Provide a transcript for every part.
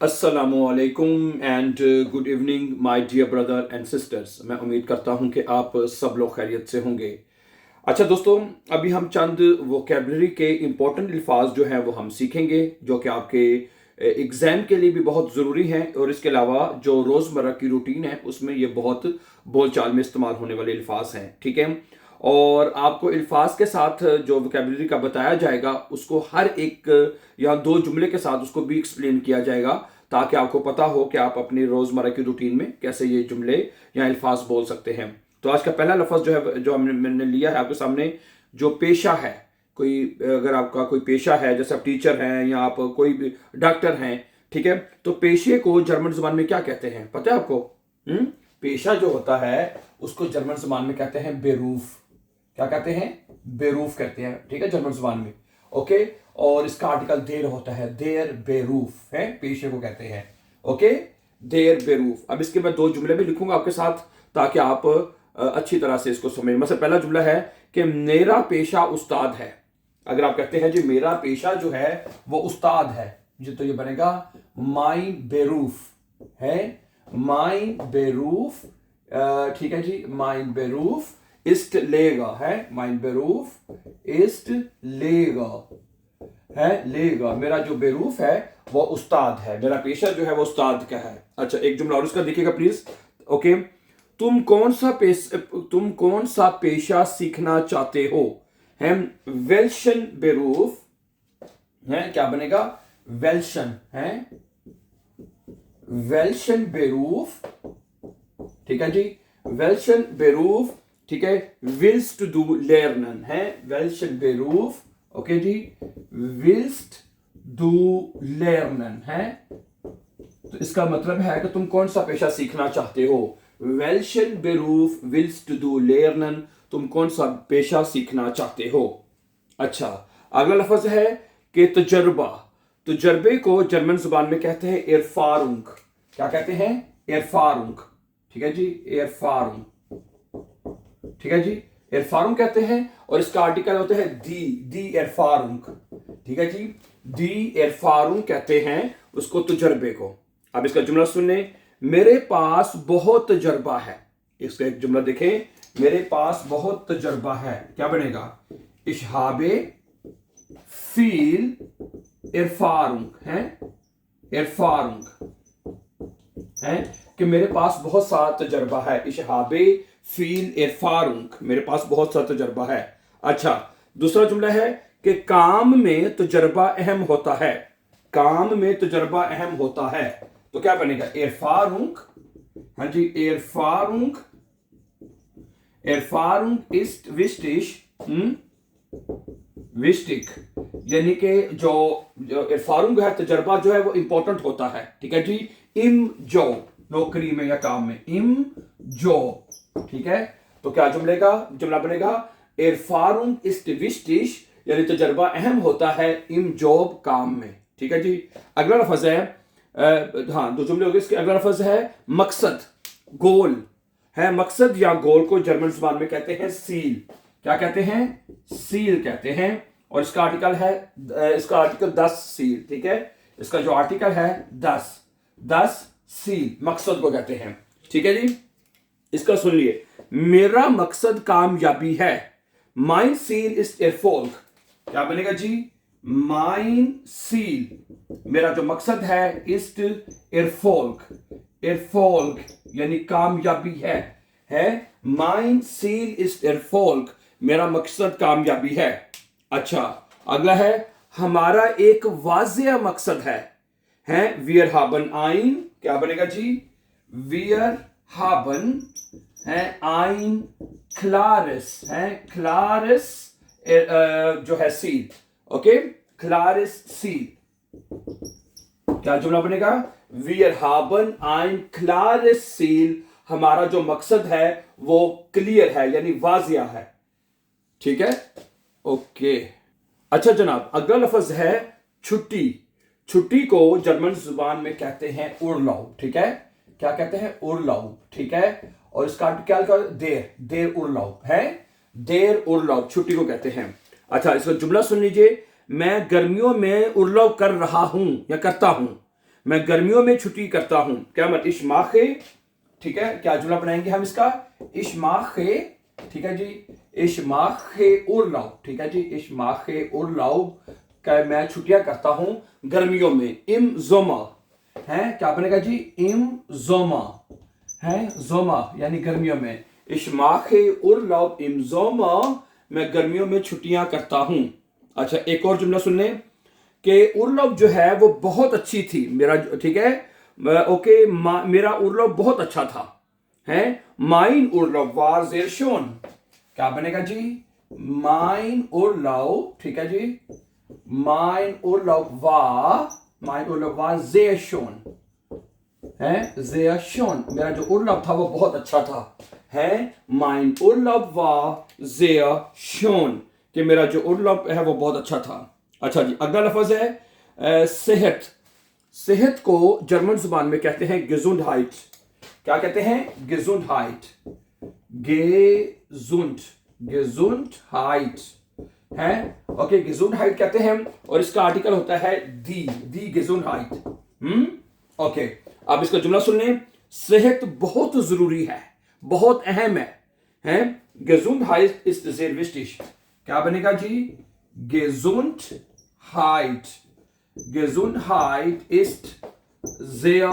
अस्सलामुअलैकुम and good evening my dear brother and sisters. मैं उम्मीद करता हूं कि आप सब लोग खैरियत से होंगे। अच्छा दोस्तों, अभी हम चंद वोकेबलरी के इम्पोर्टेंट अल्फाज जो हैं वो हम सीखेंगे, जो कि आपके एग्ज़ाम के लिए भी बहुत ज़रूरी हैं, और इसके अलावा जो रोज़मर्रा की रूटीन है उसमें ये बहुत बोलचाल में इस्तेमाल होने वाले अल्फाज हैं। ठीक है, और आपको अल्फाज के साथ जो वोकेबलरी का बताया जाएगा उसको हर एक या दो जुमले के साथ उसको भी एक्सप्लेन किया जाएगा, ताकि आपको पता हो कि आप अपनी रोज़मर्रा की रूटीन में कैसे ये जुमले या अल्फाज बोल सकते हैं। तो आज का पहला लफ्ज़ जो है, जो मैंने लिया है आपके सामने, जो पेशा है। कोई अगर आपका कोई पेशा है, जैसे आप टीचर हैं या आप कोई भी डॉक्टर हैं, ठीक है, तो पेशे को जर्मन जुबान में क्या कहते हैं पता है आपको? पेशा जो होता है उसको जर्मन जुबान में कहते हैं बेरूफ। क्या कहते हैं? बेरूफ कहते हैं, ठीक है, जर्मन जुबान में। ओके, और इसका आर्टिकल देर होता है, देर बेरूफ है, पेशे को कहते हैं। ओके, देर बेरूफ। अब इसके मैं दो जुमले भी लिखूंगा आपके साथ, ताकि आप अच्छी तरह से इसको समझें। मतलब पहला जुमला है कि मेरा पेशा उस्ताद है। अगर आप कहते हैं जी मेरा पेशा जो है वो उस्ताद है जी, तो ये बनेगा माई बेरूफ है, माई बेरूफ। ठीक है जी, माई बेरूफ इस्ट लेगा है, माई बेरूफ इस्ट लेगा है, लेगा। मेरा जो बेरूफ है वो उस्ताद है, मेरा पेशा जो है वो उस्ताद का है। अच्छा, एक जुमला और उसका देखिएगा प्लीज। ओके, तुम कौन सा पेशा सीखना चाहते हो? है वेल्शन बेरूफ है, क्या बनेगा? वेल्शन है, वेल्शन बेरूफ। ठीक है जी, वेल्शन बेरूफ। ठीक है, विल्स्ट डू लेर्नन है, वेल्शन बेरूफ। ओके जी, विल्स्ट डू लेर्नन है, तो इसका मतलब है कि तुम कौन सा पेशा सीखना चाहते हो। वेल्शन बेरूफ विल्स्ट डू लेर्नन, तुम कौन सा पेशा सीखना चाहते हो। अच्छा, अगला लफ्ज है कि तजर्बा। तजर्बे को जर्मन जुबान में कहते हैं एरफारुंग। क्या कहते हैं? एरफारुंग। ठीक है जी, एरफारुंग। ठीक है जी, एरफारुंग कहते हैं, और इसका आर्टिकल होता है दी एरफारुंग। ठीक है जी, दी एरफारुंग कहते हैं उसको, तजर्बे को। अब इसका जुमला सुनने, मेरे पास बहुत तजर्बा है। इसका एक जुमला देखें, मेरे पास बहुत तजर्बा है, क्या बनेगा? इशहाबे फील इरफारुंग है, इरफारुंग है कि मेरे पास बहुत सारा तजर्बा है। इशहाबे फील इरफारुंग, मेरे पास बहुत सारा तजर्बा है। अच्छा, दूसरा जुमला है कि काम में तजर्बा अहम होता है। काम में तजर्बा अहम होता है, तो क्या बनेगा? एरफारुंग। हाँ जी, एरफारुंग, एरफारुंग इस्ट विस्टिश विस्टिक, यानी कि जो जो एरफारुंग है, तजर्बा जो है वो इंपॉर्टेंट होता है। ठीक है जी, इम जॉब, नौकरी में या काम में, इम जॉब। ठीक है, तो क्या जुमला बनेगा? एरफारुंग इस्ट विस्टिश, यानी तजर्बा अहम होता है इम जॉब, काम में। ठीक है जी, अगला लफ्ज है, हाँ दो जुमले हो गए। इसके अगला लफ्ज है मकसद, गोल है। मकसद या गोल को जर्मन जुबान में कहते हैं सील। क्या कहते हैं? सील कहते हैं, और इसका आर्टिकल है, इसका आर्टिकल 10 सील। ठीक है, इसका जो आर्टिकल है 10 सील, मकसद को कहते हैं। ठीक है जी, इसका सुन लिए, मेरा मकसद कामयाबी है। माइन सील इज एरफोल्क, क्या बनेगा जी? माइन सील, मेरा जो मकसद है, इस्ट एरफोल्क, एरफोल्क यानी कामयाबी है माइन सील इस्ट एरफोल्क, मेरा मकसद कामयाबी है। अच्छा, अगला है, हमारा एक वाजिया मकसद है वियर हाबन आइन, क्या बनेगा जी? वियर हाबन है आइन क्लारिस है, क्लारिस जो है सील। ओके, क्लारिस सील, क्या जुमला बनेगा? वियर हाबन आइन क्लारिस सील, हमारा जो मकसद है वो क्लियर है, यानी वाजिया है। ठीक है, ओके। अच्छा जनाब, अगला लफ्ज है छुट्टी। छुट्टी को जर्मन जुबान में कहते हैं उर्लाउब। ठीक है, क्या कहते हैं? उर्लाउब। ठीक है, और इसका क्या देर उर्लाउब है, देर उर्लाउब छुट्टी को कहते हैं। अच्छा, इसका जुमला सुन लीजिए, मैं गर्मियों में उर्लाउब कर रहा हूं या करता हूं। मैं गर्मियों में छुट्टी करता हूं। क्या मतलब इश माखे, ठीक है, क्या जुमला बनाएंगे हम इसका, इश माखे, ठीक है जी, इश माखे उर्लाउ, ठीक है जी, इश माखे उर्लाउ, क्या मैं छुट्टियां करता हूं गर्मियों में। इम जोमा है, क्या बनेगा जी, इम जोमा है, जोमा यानी गर्मियों में। इश माखे उर्लाउ इम जोमा, मैं गर्मियों में छुट्टियां करता हूं। अच्छा, एक और जुमला सुन लें कि उर्लाउ जो है वो बहुत अच्छी थी मेरा, ठीक है, ओके, मेरा उर्लाउ बहुत अच्छा था, है, माइन उर्लाउ वार जेर शोन, क्या बनेगा जी, माइन उर्लाउ, ठीक है जी, माइन उर्लाउ वार जेर शोन है, जेर शोन, मेरा जो उर्लाउ था वो बहुत अच्छा था, है, माइन उर्लाउ वार जेर शोन, कि मेरा जो उर्लाउ है वो बहुत अच्छा था। अच्छा जी, अगला लफ्ज है सेहत। सेहत को जर्मन जुबान में कहते हैं गेजुंडहाइट। क्या कहते हैं, गेजुंडहाइट, गेजुंड, गेजुंडहाइट है, ओके, गेजुंडहाइट कहते हैं, और इसका आर्टिकल होता है दी गेजुंडहाइट। ओके, अब इसका जुमला सुन लें, सेहत बहुत जरूरी है, बहुत अहम है, गेजुंडहाइट इज sehr wichtig, क्या बनेगा जी, Gesundheit, Gesundheit ist sehr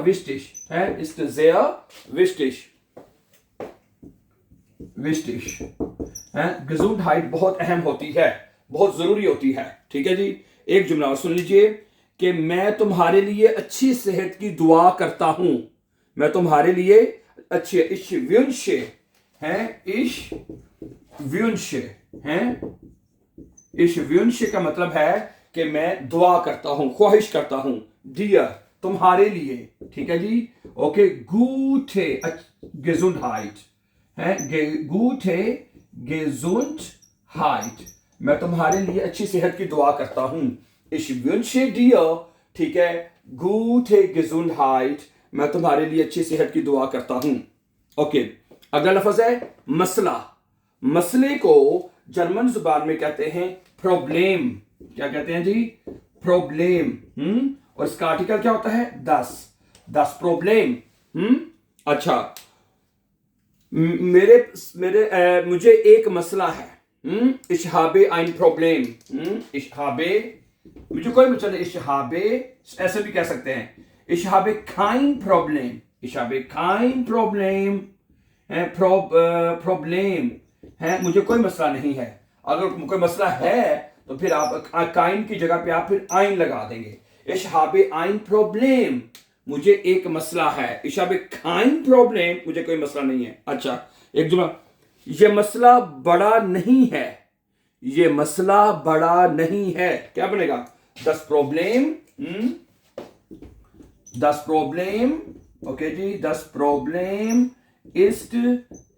wichtig, है, ist sehr wichtig, wichtig है, Gesundheit बहुत अहम होती है, बहुत जरूरी होती है, ठीक है जी। एक जुमला और सुन लीजिए कि मैं तुम्हारे लिए अच्छी सेहत की दुआ करता हूं, मैं तुम्हारे लिए अच्छी, ich wünsche है, ich wünsche है, इश wünsche का मतलब है कि मैं दुआ करता हूं, ख्वाहिश करता हूं, डियर तुम्हारे लिए, ठीक है जी, ओके, gute Gesundheit है, gute Gesundheit, मैं तुम्हारे लिए अच्छी सेहत की दुआ करता हूं, ich wünsche dir, ठीक है, gute Gesundheit, मैं तुम्हारे लिए अच्छी सेहत की दुआ करता हूं। ओके, अगला लफ्ज है मसला। मसले को जर्मन जुबान में कहते हैं प्रॉब्लेम। क्या कहते हैं जी, प्रॉब्लेम। और इसका आर्टिकल क्या होता है, दस प्रॉब्लेम। अच्छा, मुझे एक मसला है, ich habe ein Problem, ich habe, मुझे कोई मसला नहीं, ich habe, ऐसे भी कह सकते हैं, ich habe kein Problem, ich habe kein Problem है, प्रॉब्लम है, मुझे कोई मसला नहीं है। अगर कोई मसला है तो फिर आप काइन की जगह पे आप फिर आइन लगा देंगे, ich habe ein Problem, मुझे एक मसला है, ich habe kein Problem, मुझे कोई मसला नहीं है। अच्छा, एक जुमला, ये मसला बड़ा नहीं है, ये मसला बड़ा नहीं है, क्या बनेगा, das Problem, das Problem, okay जी, das Problem ist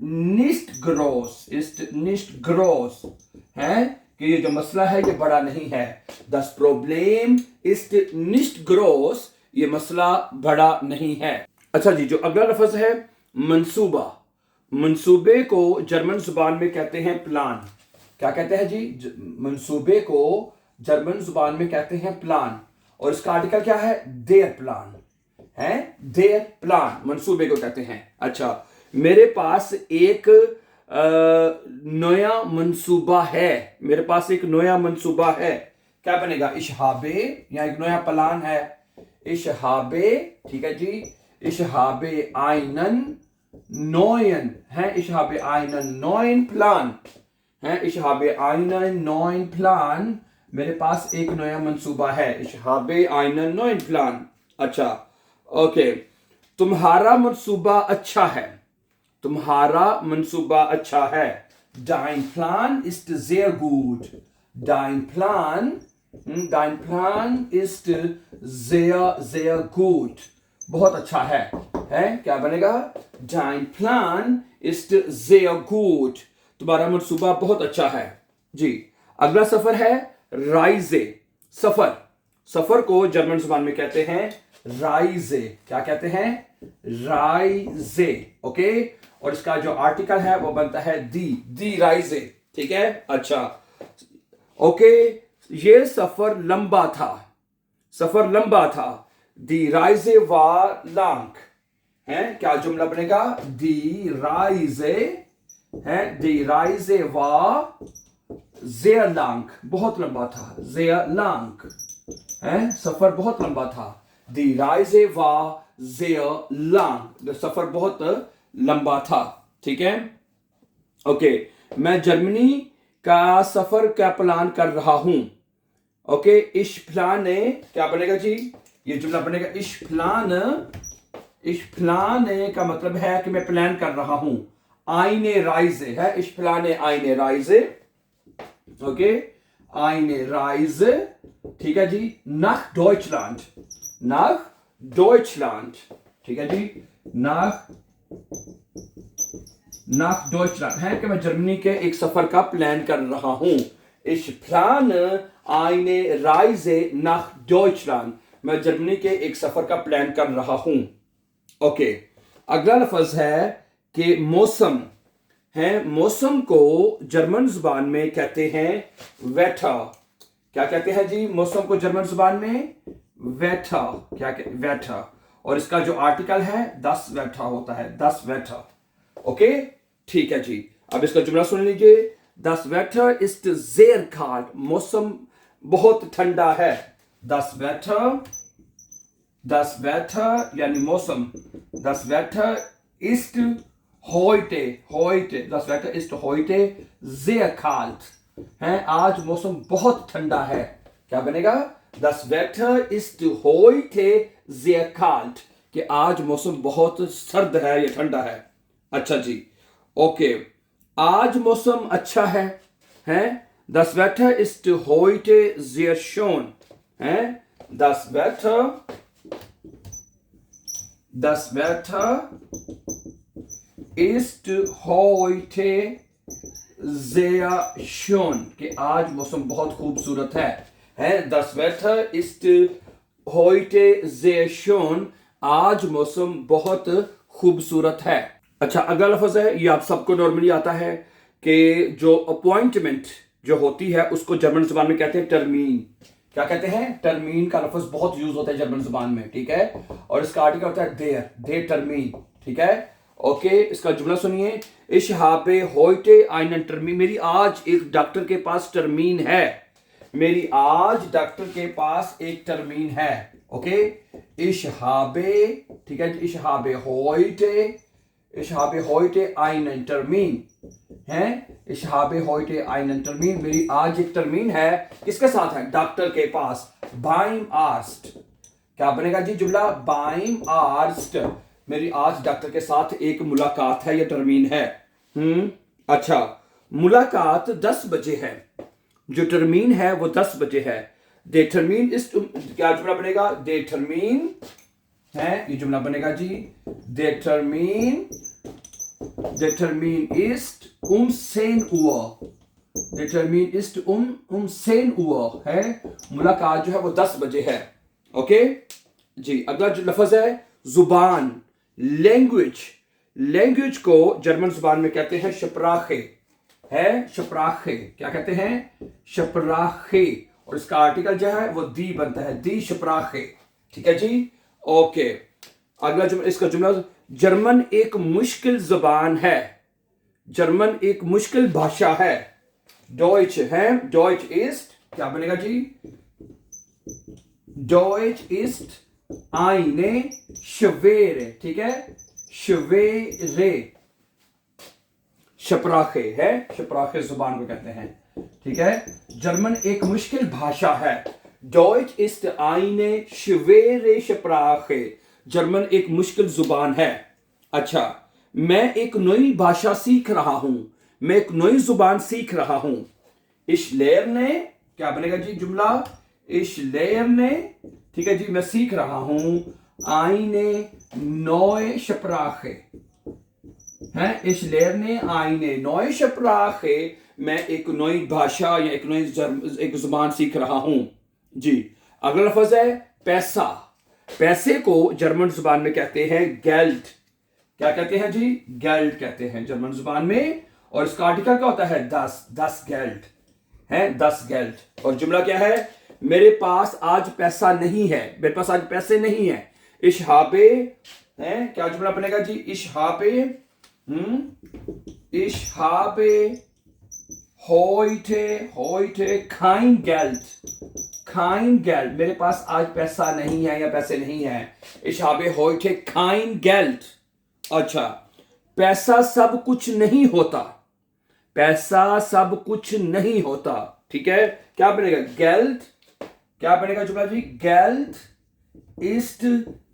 nicht groß है, कि ये जो मसला है ये बड़ा नहीं है, das Problem ist nicht groß, ये मसला बड़ा नहीं है। अच्छा जी, जो अगला लफ्ज है मंसूबा। मंसूबे को जर्मन जुबान में कहते हैं प्लान। क्या कहते हैं जी, मंसूबे को जर्मन जुबान में कहते हैं प्लान, और इसका आर्टिकल क्या है, देयर प्लान है, देयर प्लान मंसूबे को कहते हैं। अच्छा, मेरे पास एक नया मंसूबा है, मेरे पास एक नया मंसूबा है, क्या बनेगा, ich habe, यहाँ एक नया प्लान है, ich habe, ठीक है जी, ich habe einen neuen है, ich habe einen neuen Plan है, ich habe einen neuen Plan, मेरे पास एक नया मंसूबा है, ich habe einen neuen Plan। अच्छा, ओके, तुम्हारा मंसूबा अच्छा है, तुम्हारा मंसूबा अच्छा है, dein Plan ist sehr gut, dein Plan ist sehr gut, बहुत अच्छा है, क्या बनेगा, dein Plan ist sehr gut, तुम्हारा मंसूबा बहुत अच्छा है जी। अगला सफर है राइजे। सफर, सफर को जर्मन जुबान में कहते हैं राइजे। क्या कहते हैं, राइजे, ओके, और इसका जो आर्टिकल है वो बनता है दी राइजे, ठीक है। अच्छा, ओके, ये सफर लंबा था, सफर लंबा था। दी राइजे वा लांग है, क्या जुमला बनेगा? दी राइजे है, दी राइजे वा sehr lang, बहुत लंबा था। sehr lang है, सफर बहुत लंबा था। Die Reise war sehr lang, सफर बहुत लंबा था। ठीक है, ओके। मैं जर्मनी का सफर का प्लान कर रहा हूं। ओके, ich plane क्या बनेगा जी? ये जुमला बनेगा ich plane का मतलब है कि मैं प्लान कर रहा हूं। eine Reise है, ich plane eine Reise, okay, eine Reise, ठीक है जी, nach Deutschland, nach Deutschland, ठीक है जी, nach Deutschland है कि मैं जर्मनी के एक सफर का प्लान कर रहा हूं। ich plane eine Reise nach Deutschland, मैं जर्मनी के एक सफर का प्लान कर रहा हूं। ओके, अगला लफ्ज है कि मौसम है। मौसम को जर्मन जुबान में कहते हैं वेटर। क्या कहते हैं जी मौसम को जर्मन जुबान में? वेटर। क्या वेटर, और इसका जो आर्टिकल है das Wetter होता है, das Wetter। ओके, ठीक है जी। अब इसका जुमला सुन लीजिए। Das Wetter ist sehr kalt, मौसम बहुत ठंडा है। Das Wetter यानी मौसम, das Wetter ist heute, das Wetter ist heute sehr kalt है, आज मौसम बहुत ठंडा है। क्या बनेगा? Das Wetter ist heute sehr kalt, कि आज मौसम बहुत सर्द है या ठंडा है। अच्छा जी, ओके, आज मौसम अच्छा है। Das Wetter ist heute sehr schön है, das Wetter ist heute sehr schön, कि आज मौसम बहुत खूबसूरत है। Das Wetter ist heute sehr schön, आज मौसम बहुत खूबसूरत है। अच्छा, अगला लफ्ज है, ये आप सबको नॉर्मली आता है कि जो अपॉइंटमेंट जो होती है उसको जर्मन जुबान में कहते हैं टर्मीन। क्या कहते हैं? टर्मीन का लफ्ज बहुत यूज होता है जर्मन जुबान में, ठीक है, और इसका आर्टिकल होता है देर टर्मीन, ठीक है। ओके, इसका जुमला सुनिए। Ich habe heute einen Termin, मेरी आज एक डॉक्टर के पास टर्मीन है। मेरी आज डॉक्टर के पास एक टर्मीन है। ओके, ich habe, ठीक है, ich habe heute einen Termin है, ich habe heute einen Termin, मेरी आज एक टर्मीन है। किसके साथ है? डॉक्टर के पास, beim Arzt। क्या बनेगा जी जुमला? beim Arzt, मेरी आज डॉक्टर के साथ एक मुलाकात है या टर्मीन है। अच्छा, मुलाकात 10 बजे है, जो टर्मीन है वो 10 बजे है। दे टर्मीन इस, क्या जुमला बनेगा? दे टर्मीन है, ये जुमला बनेगा जी, दे टर्मीन ist um 10 Uhr, der Termin ist um 10 Uhr है, मुलाकात जो है वो 10 बजे है। ओके जी, अगला जो लफ्ज है जुबान, लैंग्वेज को जर्मन जुबान में कहते हैं Sprache है, Sprache। क्या कहते हैं? Sprache, और इसका आर्टिकल जो है वो दी बनता है, दी Sprache, ठीक है जी। ओके, अगला जुमला, इसका जुमला, जर्मन एक मुश्किल जुबान है, जर्मन एक मुश्किल भाषा है। Deutsch है, Deutsch ist, क्या बनेगा जी? Deutsch ist eine schwere, ठीक है, schwere Sprache है, Sprache जुबान को कहते हैं, ठीक है। जर्मन एक मुश्किल भाषा है। Deutsch ist eine schwere Sprache, German एक मुश्किल जुबान है। अच्छा, मैं एक नई भाषा सीख रहा हूं, मैं एक नई जुबान सीख रहा हूं। Ich lerne, क्या बनेगा जी जुमला? Ich lerne, ठीक है जी, मैं सीख रहा हूं, eine neue Sprache है, Ich lerne eine neue Sprache, मैं एक नई भाषा या एक जुबान सीख रहा हूं जी। अगला लफ्ज है पैसा। पैसे को जर्मन जुबान में कहते हैं Geld। क्या कहते हैं जी? Geld कहते हैं जर्मन जुबान में, और इसका आर्टिकल क्या होता है? das Geld है, das Geld, और जुमला क्या है? मेरे पास आज पैसा नहीं है, मेरे पास आज पैसे नहीं है। इश habe है, क्या जुमला बनेगा जी? इश habe heute kein Geld, मेरे पास आज पैसा नहीं है या पैसे नहीं है। Ich habe heute kein Geld। अच्छा, पैसा सब कुछ नहीं होता, पैसा सब कुछ नहीं होता, ठीक है। क्या बनेगा? Geld, क्या बनेगा जुमला जी? Geld ist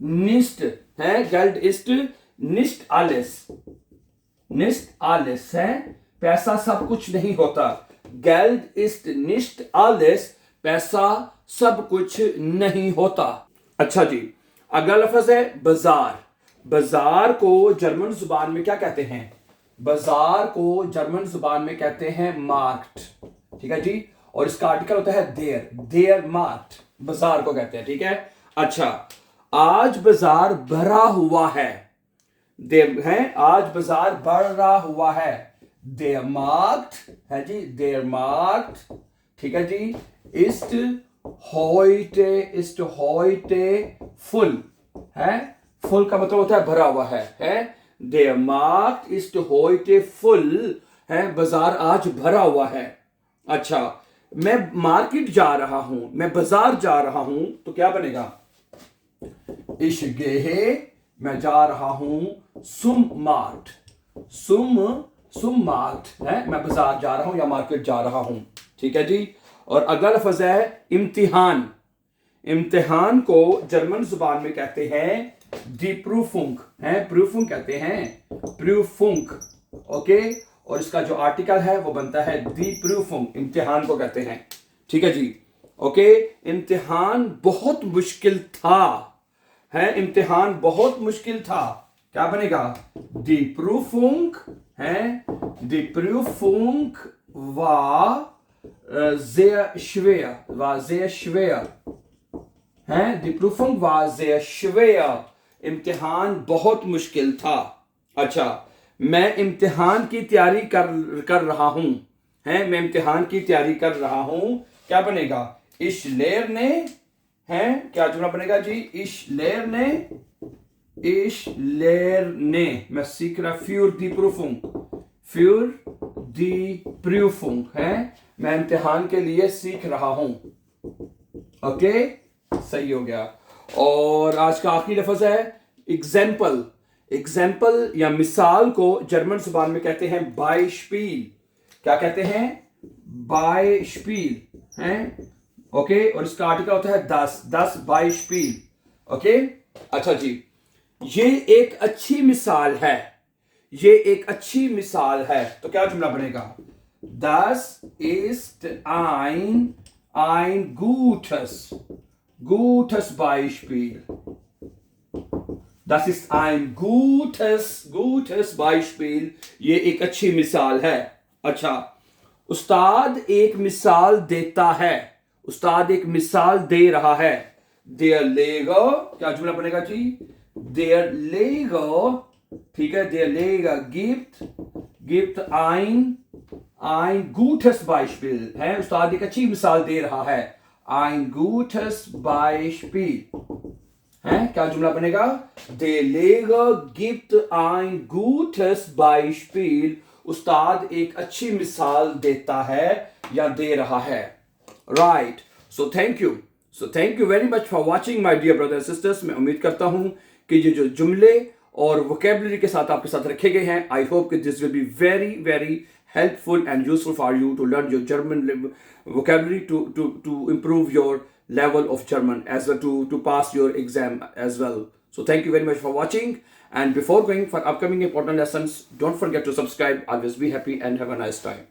nicht है, Geld ist nicht alles है, पैसा सब कुछ नहीं होता। Geld ist nicht alles, पैसा सब कुछ नहीं होता। अच्छा जी, अगला लफ्ज है बाजार। बाजार को जर्मन जुबान में क्या कहते हैं? बाजार को जर्मन जुबान में कहते हैं मार्क्ट, ठीक है जी। और इसका आर्टिकल होता है देयर मार्क्ट, बाजार को कहते हैं, ठीक है। अच्छा, आज बाजार भरा हुआ है, आज बाजार भरा हुआ है। देयर मार्क्ट है जी, देयर मार्क्ट, ठीक है जी। ist heute full है, फुल का मतलब होता है भरा हुआ है। Der Markt ist heute full है, बाजार आज भरा हुआ है। अच्छा, मैं मार्केट जा रहा हूं, मैं बाजार जा रहा हूं, तो क्या बनेगा? Ich gehe, मैं जा रहा हूं, zum Markt है, मैं बाजार जा रहा हूं या मार्केट जा रहा हूं, ठीक है जी। और अगला लफ्ज है इम्तिहान। इम्तिहान को जर्मन जुबान में कहते हैं दी प्रूफुंग है, प्रूफुंग कहते हैं, प्रूफुंग, ओके। और इसका जो आर्टिकल है वो बनता है दी प्रूफुंग, इम्तिहान को कहते हैं, ठीक है जी, ओके। इम्तिहान बहुत मुश्किल था है, इम्तिहान बहुत मुश्किल था, क्या बनेगा? दी प्रूफुंग है, दी प्रूफुंग war sehr schwer है, die Prüfung war sehr schwer, इम्तिहान बहुत मुश्किल था। अच्छा, मैं इम्तिहान की तैयारी कर रहा हूं है, मैं इम्तिहान की तैयारी कर रहा हूं, क्या बनेगा? Ich lerne है, क्या जुमला बनेगा जी? Ich lerne, मैं सीख रहा, für die Prüfung है, मैं इम्तिहान के लिए सीख रहा हूं, ओके, सही हो गया। और आज का आखिरी लफ्ज है एग्जाम्पल। एग्जाम्पल या मिसाल को जर्मन जुबान में कहते हैं बाइस्पील। क्या कहते हैं? बाइस्पील है, ओके। और इसका आर्टिकल होता है दस बाइस्पील, ओके। अच्छा जी, ये एक अच्छी मिसाल है, ये एक अच्छी मिसाल है, तो क्या जुमला बनेगा? Das ist ein gutes Beispiel। Das ist ein gutes Beispiel, ये एक अच्छी मिसाल है। अच्छा, उस्ताद एक मिसाल देता है, उस्ताद एक मिसाल दे रहा है। Der Lehrer, क्या जुमला बनेगा जी? Der Lehrer, ठीक है, der Lehrer gibt ein gutes Beispiel है, उस्ताद एक अच्छी मिसाल दे रहा है। ein gutes Beispiel है, क्या जुमला बनेगा? Der Lehrer gibt ein gutes Beispiel, उस्ताद एक अच्छी मिसाल देता है या दे रहा है। Right, so thank you very much for watching my dear brothers and sisters. मैं उम्मीद करता हूं कि ये जो जुमले और वोकेबलरी के साथ आपके साथ रखे गए हैं, आई होप कि this will be very very helpful and useful for you to learn your German vocabulary to improve your level of German as well, to pass your exam as well. So thank you very much for watching, and before going for upcoming important lessons, don't forget to subscribe. Always be happy and have a nice time.